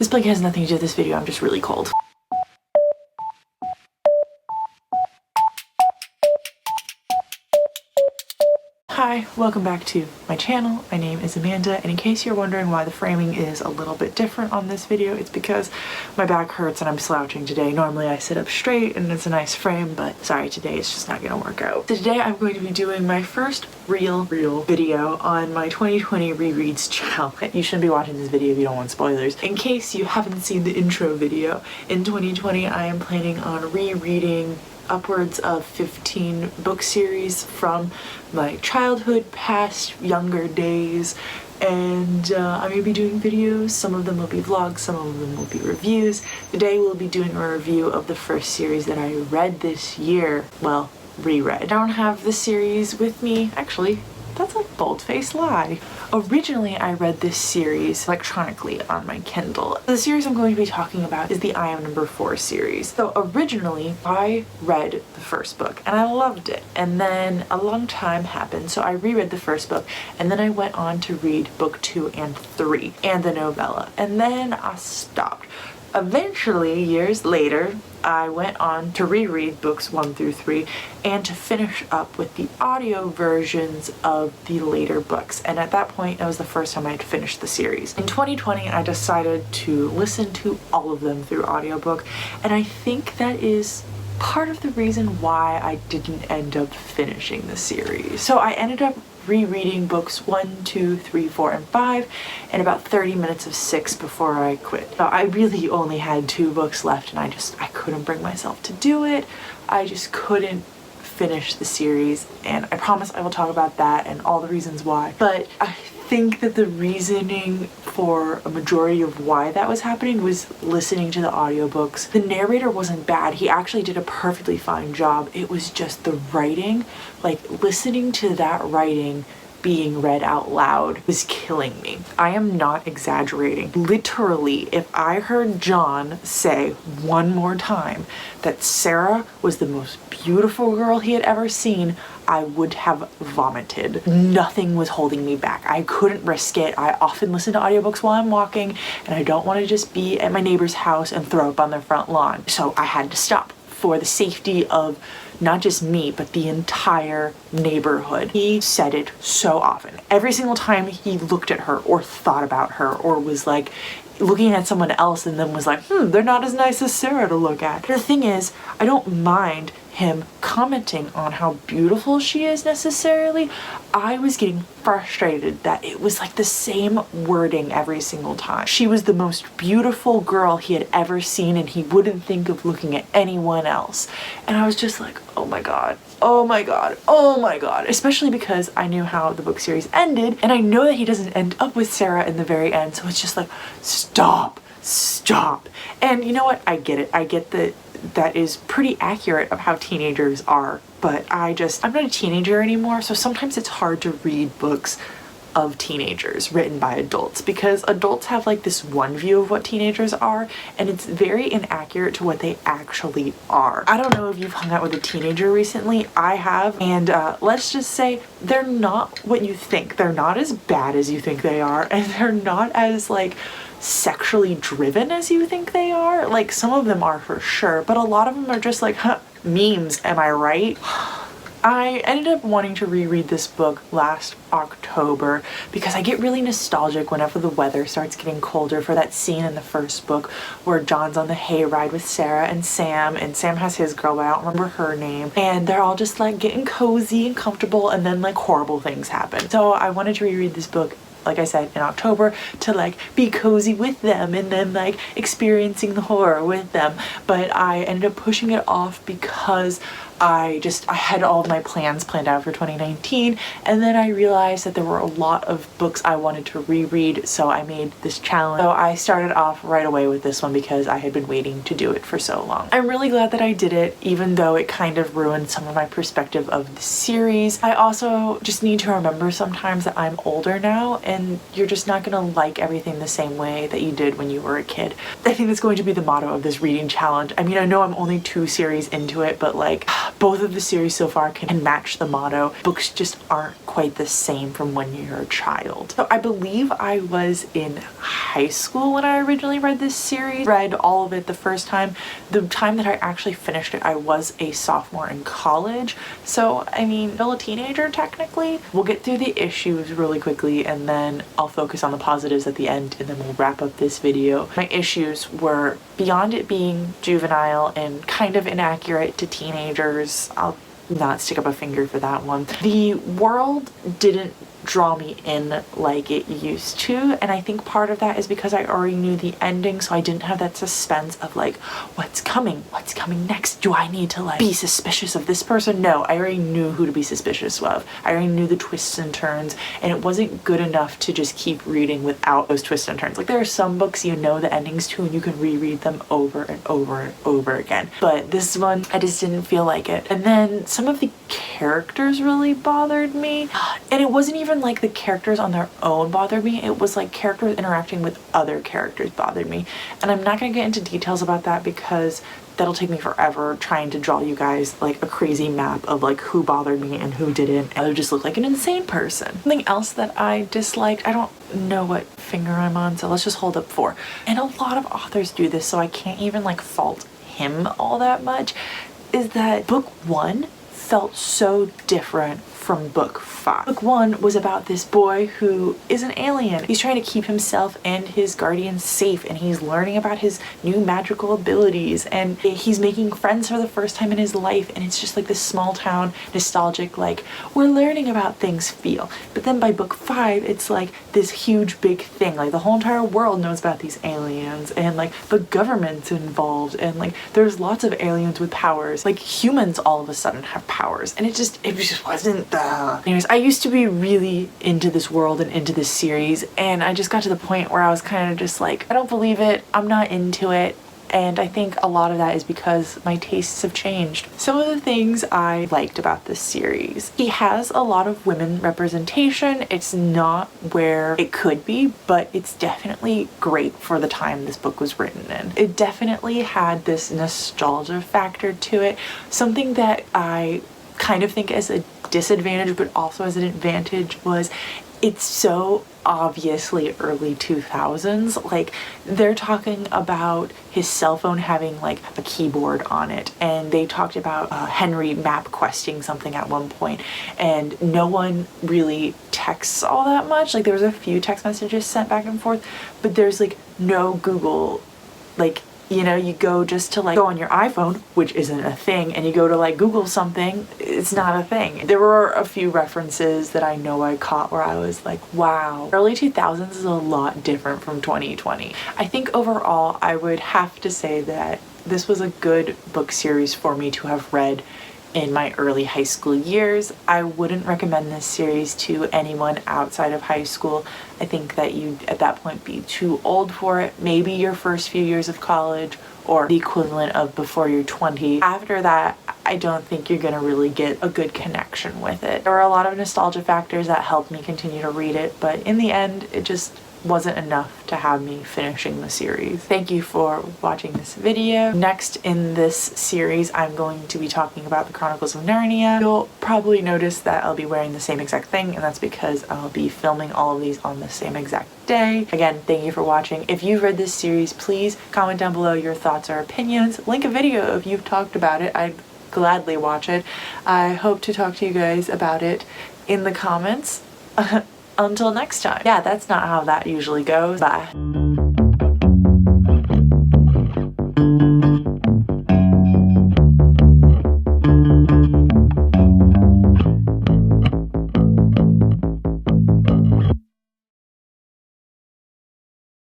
This blanket has nothing to do with this video, I'm just really cold. Hi, welcome back to my channel. My name is Amanda, and in case you're wondering why the framing is a little bit different on this video, it's because my back hurts and I'm slouching today. Normally I sit up straight and it's a nice frame, but sorry, today it's just not gonna work out. So today I'm going to be doing my first real video on my 2020 rereads challenge. You shouldn't be watching this video if you don't want spoilers. In case you haven't seen the intro video, in 2020 I am planning on rereading upwards of 15 book series from my childhood, past, younger days, and I'm going to be doing videos. Some of them will be vlogs, some of them will be reviews. Today we'll be doing a review of the first series that I read this year, well, reread. I don't have the series with me, actually. That's a bold-faced lie. Originally, I read this series electronically on my Kindle. The series I'm going to be talking about is the I Am Number 4 series. So originally, I read the first book and I loved it. And then a long time happened, so I reread the first book and then I went on to read book 2 and 3 and the novella. And then I stopped. Eventually, years later, I went on to reread books 1 through 3 and to finish up with the audio versions of the later books. And at that point, that was the first time I had finished the series. In 2020, I decided to listen to all of them through audiobook, and I think that is part of the reason why I didn't end up finishing the series. So I ended up rereading books 1, 2, 3, 4, and 5 and about 30 minutes of 6 before I quit. So I really only had 2 books left and I couldn't bring myself to do it. I just couldn't finish the series, and I promise I will talk about that and all the reasons why. But I think that the reasoning for a majority of why that was happening was listening to the audiobooks. The narrator wasn't bad. He actually did a perfectly fine job. It was just the writing, like listening to that writing being read out loud was killing me. I am not exaggerating. Literally, if I heard John say one more time that Sarah was the most beautiful girl he had ever seen, I would have vomited. Nothing was holding me back. I couldn't risk it. I often listen to audiobooks while I'm walking, and I don't want to just be at my neighbor's house and throw up on their front lawn. So I had to stop for the safety of not just me, but the entire neighborhood. He said it so often. Every single time he looked at her or thought about her or was like looking at someone else and then was like, they're not as nice as Sarah to look at. The thing is, I don't mind him commenting on how beautiful she is necessarily. I was getting frustrated that it was like the same wording every single time. She was the most beautiful girl he had ever seen and he wouldn't think of looking at anyone else. And I was just like, oh my god, oh my god, oh my god. Especially because I knew how the book series ended and I know that he doesn't end up with Sarah in the very end, so it's just like, stop. And you know what? I get it. I get that is pretty accurate of how teenagers are, but I'm not a teenager anymore, so sometimes it's hard to read books of teenagers written by adults because adults have like this one view of what teenagers are and it's very inaccurate to what they actually are. I don't know if you've hung out with a teenager recently. I have, and let's just say they're not what you think. They're not as bad as you think they are, and they're not as like sexually driven as you think they are. Like some of them are for sure, but a lot of them are just like, memes, am I right? I ended up wanting to reread this book last October because I get really nostalgic whenever the weather starts getting colder for that scene in the first book where John's on the hayride with Sarah and Sam has his girl, but I don't remember her name, and they're all just like getting cozy and comfortable, and then like horrible things happen. So I wanted to reread this book, like I said, in October to like be cozy with them and then like experiencing the horror with them, but I ended up pushing it off because I had all of my plans planned out for 2019, and then I realized that there were a lot of books I wanted to reread, so I made this challenge. So I started off right away with this one because I had been waiting to do it for so long. I'm really glad that I did it, even though it kind of ruined some of my perspective of the series. I also just need to remember sometimes that I'm older now, and you're just not gonna like everything the same way that you did when you were a kid. I think that's going to be the motto of this reading challenge. I mean, I know I'm only 2 series into it, but like, both of the series so far can match the motto. Books just aren't quite the same from when you're a child. So I believe I was in high school when I originally read this series. Read all of it the first time. The time that I actually finished it, I was a sophomore in college. So, I mean, still a teenager technically. We'll get through the issues really quickly and then I'll focus on the positives at the end and then we'll wrap up this video. My issues were, beyond it being juvenile and kind of inaccurate to teenagers, I'll not stick up a finger for that one. The world didn't draw me in like it used to, and I think part of that is because I already knew the ending, so I didn't have that suspense of like, what's coming next? Do I need to like be suspicious of this person? No, I already knew who to be suspicious of. I already knew the twists and turns, and it wasn't good enough to just keep reading without those twists and turns. Like, there are some books you know the endings to and you can reread them over and over and over again, but this one I just didn't feel like it. And then some of the characters really bothered me, and it wasn't even like the characters on their own bothered me, it was like characters interacting with other characters bothered me. And I'm not going to get into details about that because that'll take me forever trying to draw you guys like a crazy map of like who bothered me and who didn't. I would just look like an insane person. Something else that I disliked, I don't know what finger I'm on, so let's just hold up 4. And a lot of authors do this, so I can't even like fault him all that much, is that book 1 felt so different from book 5. Book 1 was about this boy who is an alien. He's trying to keep himself and his guardians safe, and he's learning about his new magical abilities, and he's making friends for the first time in his life, and it's just like this small town nostalgic, like, we're learning about things feel. But then by book 5, it's like this huge big thing, like the whole entire world knows about these aliens, and like the government's involved, and like there's lots of aliens with powers, like humans all of a sudden have powers, and it just wasn't the... Anyways, I used to be really into this world and into this series, and I just got to the point where I was kind of just like, I don't believe it, I'm not into it. And I think a lot of that is because my tastes have changed. Some of the things I liked about this series: he has a lot of women representation. It's not where it could be, but it's definitely great for the time this book was written in. It definitely had this nostalgia factor to it, something that I kind of think as a disadvantage but also as an advantage was it's so obviously early 2000s. Like, they're talking about his cell phone having like a keyboard on it, and they talked about Henry map questing something at one point, and no one really texts all that much. Like, there was a few text messages sent back and forth, but there's like no Google, like, you know, you go just to like go on your iPhone, which isn't a thing, and you go to like Google something, it's not a thing. There were a few references that I know I caught where I was like, wow. Early 2000s is a lot different from 2020. I think overall I would have to say that this was a good book series for me to have read in my early high school years. I wouldn't recommend this series to anyone outside of high school. I think that you'd at that point be too old for it. Maybe your first few years of college, or the equivalent of before you're 20. After that, I don't think you're gonna really get a good connection with it. There were a lot of nostalgia factors that helped me continue to read it, but in the end, it just wasn't enough to have me finishing the series. Thank you for watching this video. Next in this series, I'm going to be talking about the Chronicles of Narnia. You'll probably notice that I'll be wearing the same exact thing, and that's because I'll be filming all of these on the same exact day. Again, thank you for watching. If you've read this series, please comment down below your thoughts or opinions. Link a video if you've talked about it. I'd gladly watch it. I hope to talk to you guys about it in the comments. Until next time. Yeah, that's not how that usually goes. Bye.